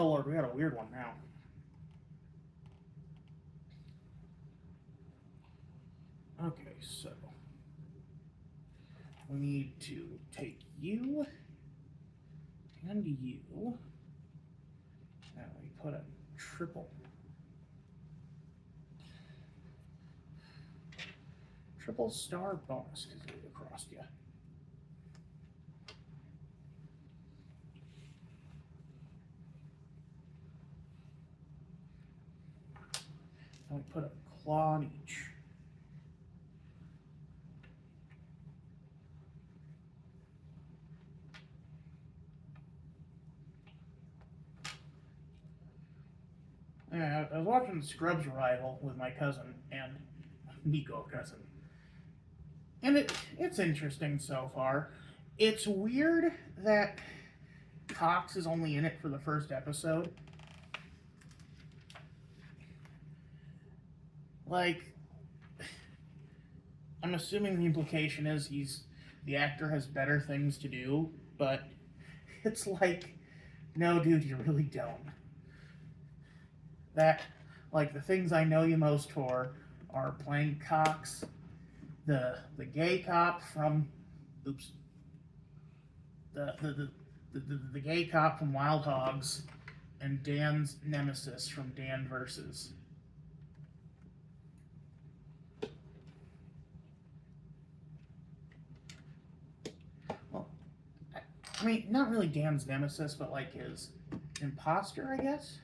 Oh Lord, we got a weird one now. Okay, so we need to take you and you, and we put a triple star bonus because they across you. And we put a claw on each. Yeah, I was watching Scrubs Revival with my cousin and Nico cousin. And it's interesting so far. It's weird that Cox is only in it for the first episode. Like, I'm assuming the implication is the actor has better things to do, but it's like, no, dude, you really don't. That, like, the things I know you most for are playing Cox, the gay cop from, the gay cop from Wild Hogs, and Dan's nemesis from Dan Versus. Well, I mean, not really Dan's nemesis, but like his imposter, I guess.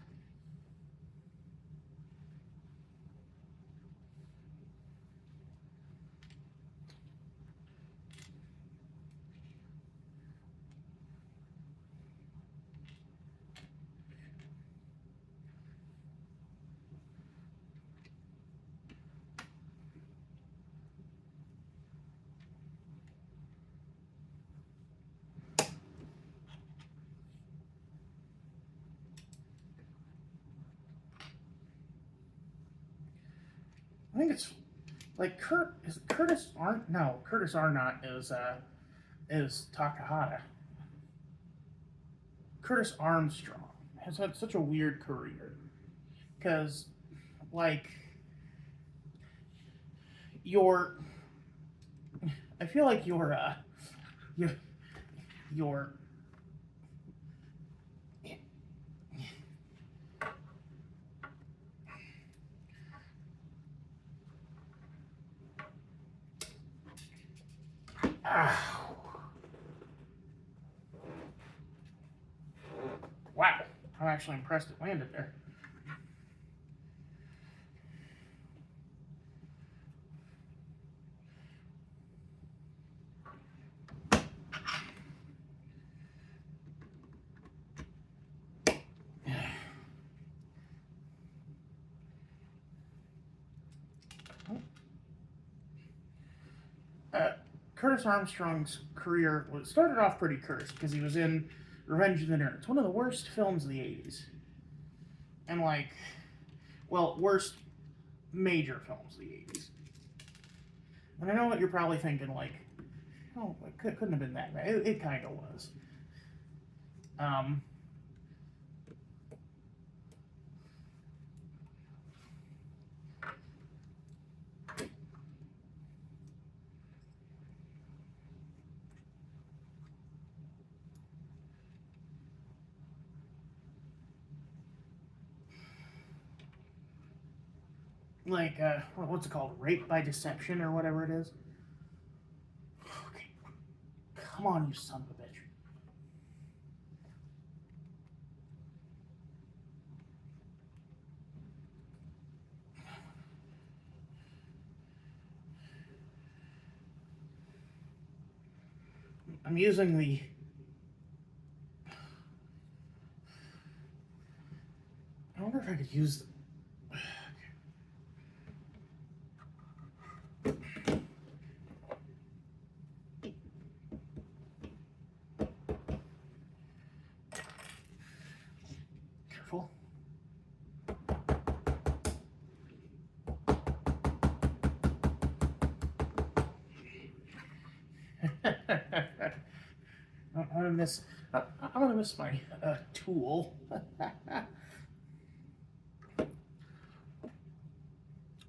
I think it's like Curtis Arnott is Takahata. Curtis Armstrong has had such a weird career because, like, I feel like your wow, I'm actually impressed it landed there. Curtis Armstrong's career started off pretty cursed because he was in Revenge of the Nerds, one of the worst films of the 80s. And, like, well, worst major films of the 80s. And I know what you're probably thinking, like, oh, it couldn't have been that bad. It kind of was. Like, what's it called? Rape by Deception or whatever it is? Okay. Come on, you son of a bitch. I'm using the... I wonder if I could use... Careful. I'm gonna miss. I'm gonna miss my tool.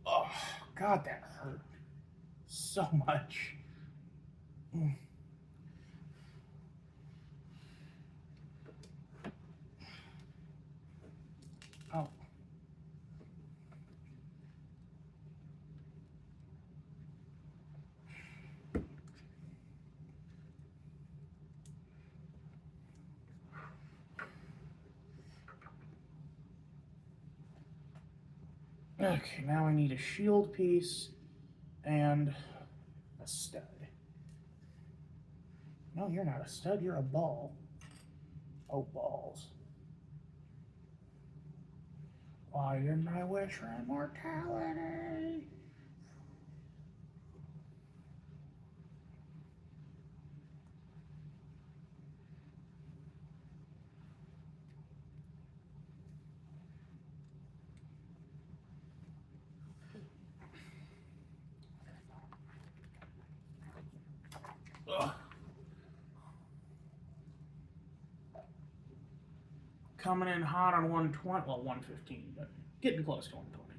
Oh God, that hurt so much. Oh. Okay, now I need a shield piece and a stud. No, you're not a stud, you're a ball. Oh, balls. Why didn't I wish for immortality? Ugh. Coming in hot on 120, well, 115, but getting close to 120.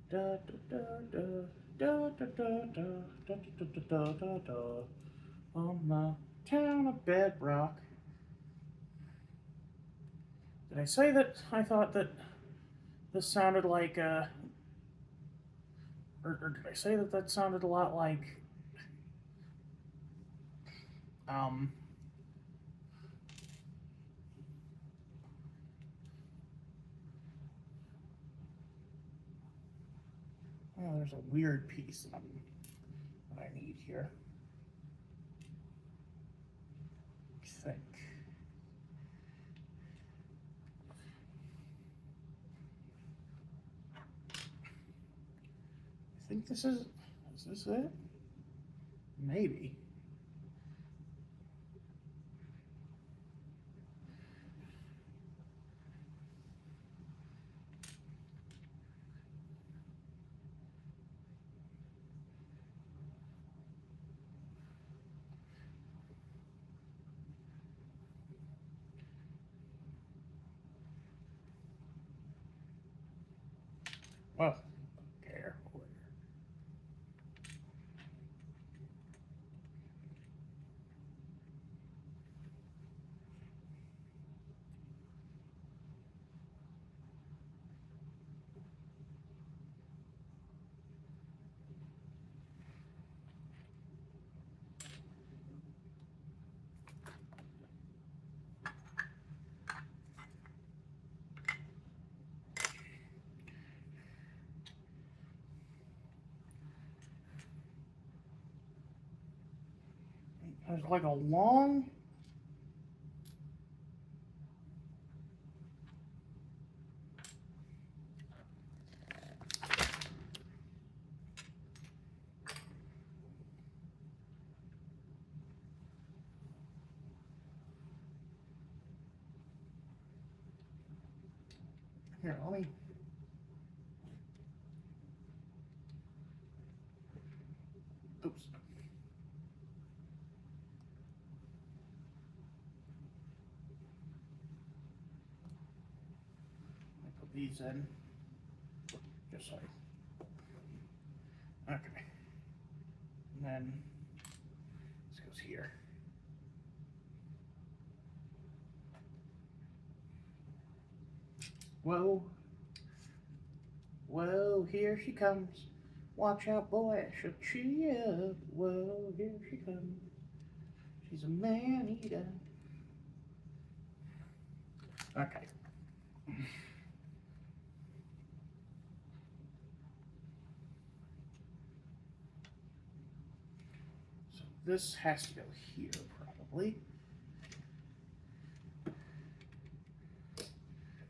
Da da da da da da da da da da da on the town of Bedrock. Did I say that I thought that this sounded like or did I say that that sounded a lot like um oh, there's a weird piece that I need here. I think this is this it? Maybe. Well, careful here. There's like a long. Here, let me. Oops. Put these in. Just like. Okay. And then this goes here. Whoa. Whoa, here she comes. Watch out, boy, she'll chew you up. Whoa, here she comes. She's a man-eater. Okay. So this has to go here, probably.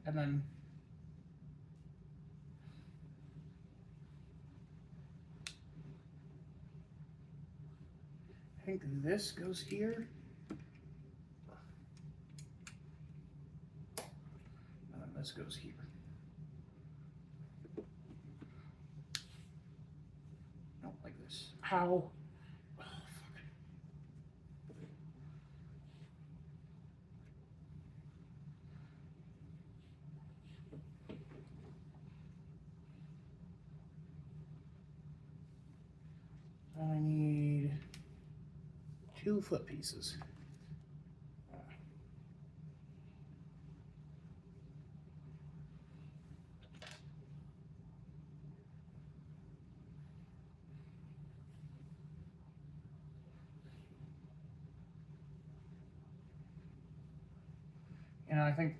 And then I think this goes here. And then this goes here. No, like this. How? 2 foot pieces. And I think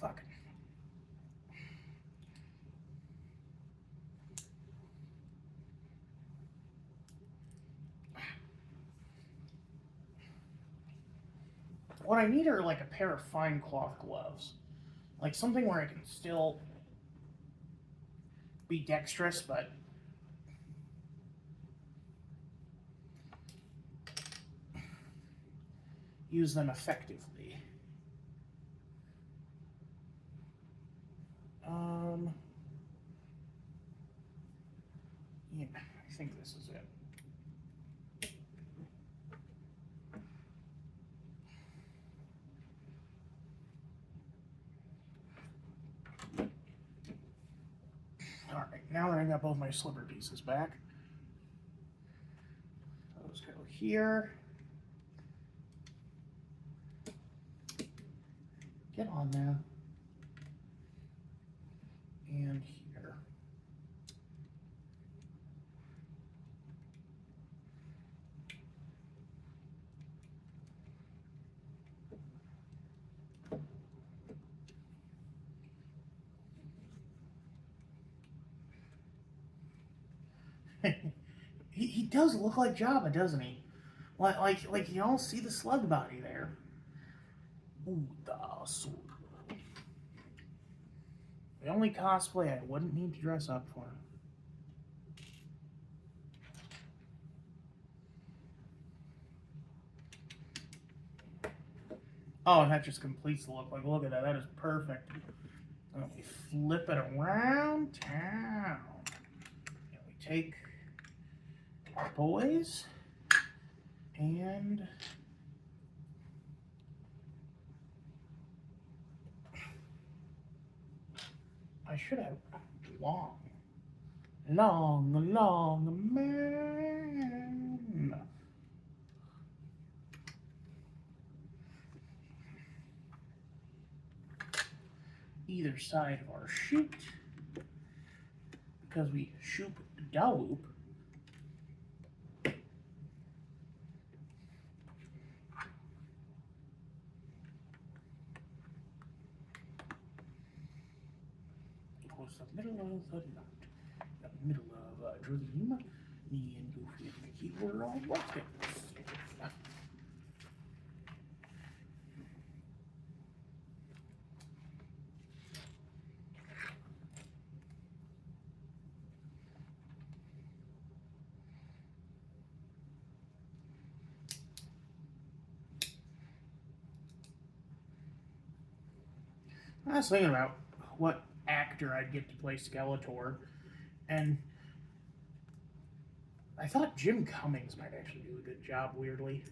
fuck. What I need are like a pair of fine cloth gloves. Like something where I can still be dexterous, but use them effectively. Yeah, I think this is it. Alright, now that I got both my slipper pieces back, those go here. Get on there. And here. He does look like Jabba, doesn't he? Like you all see the slug body there. Ooh, the sword. The only cosplay I wouldn't need to dress up for. Oh, and that just completes the look. Like, look at that. That is perfect. And then we flip it around town. And we take our boys and I should have long man. Either side of our chute, because we shoop da whoop. The middle of the night, the middle of a dream, me and Goofy and Mickey were all walking. I was thinking about what actor I'd get to play Skeletor, and I thought Jim Cummings might actually do a good job, weirdly.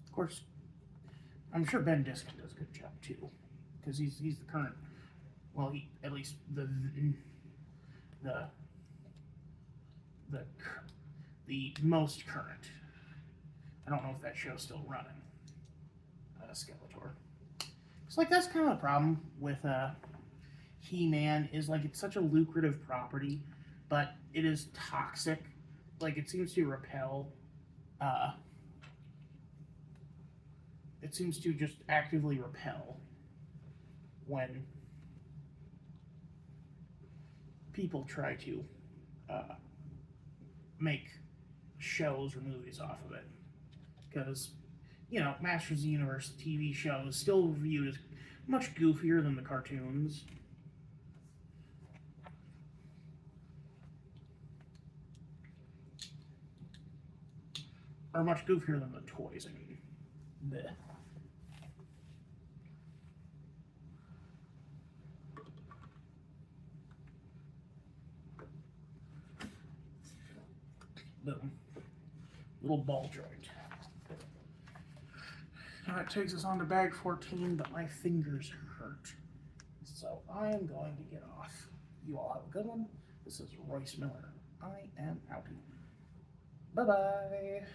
Of course, I'm sure Ben Diskin does a good job too, because he's the current, well, he at least the most current. I don't know if that show's still running. Skeletor. It's like that's kind of a problem with He-Man is like it's such a lucrative property, but it is toxic. Like it seems to repel. It seems to just actively repel when people try to make shows or movies off of it, because you know Masters of the Universe TV show is still viewed as much goofier than the cartoons. Or much goofier than the toys, I mean. Blech. Boom. Little ball joint. Now that takes us on to bag 14, but my fingers hurt. So I am going to get off. You all have a good one. This is Royce Miller. I am out. Bye-bye.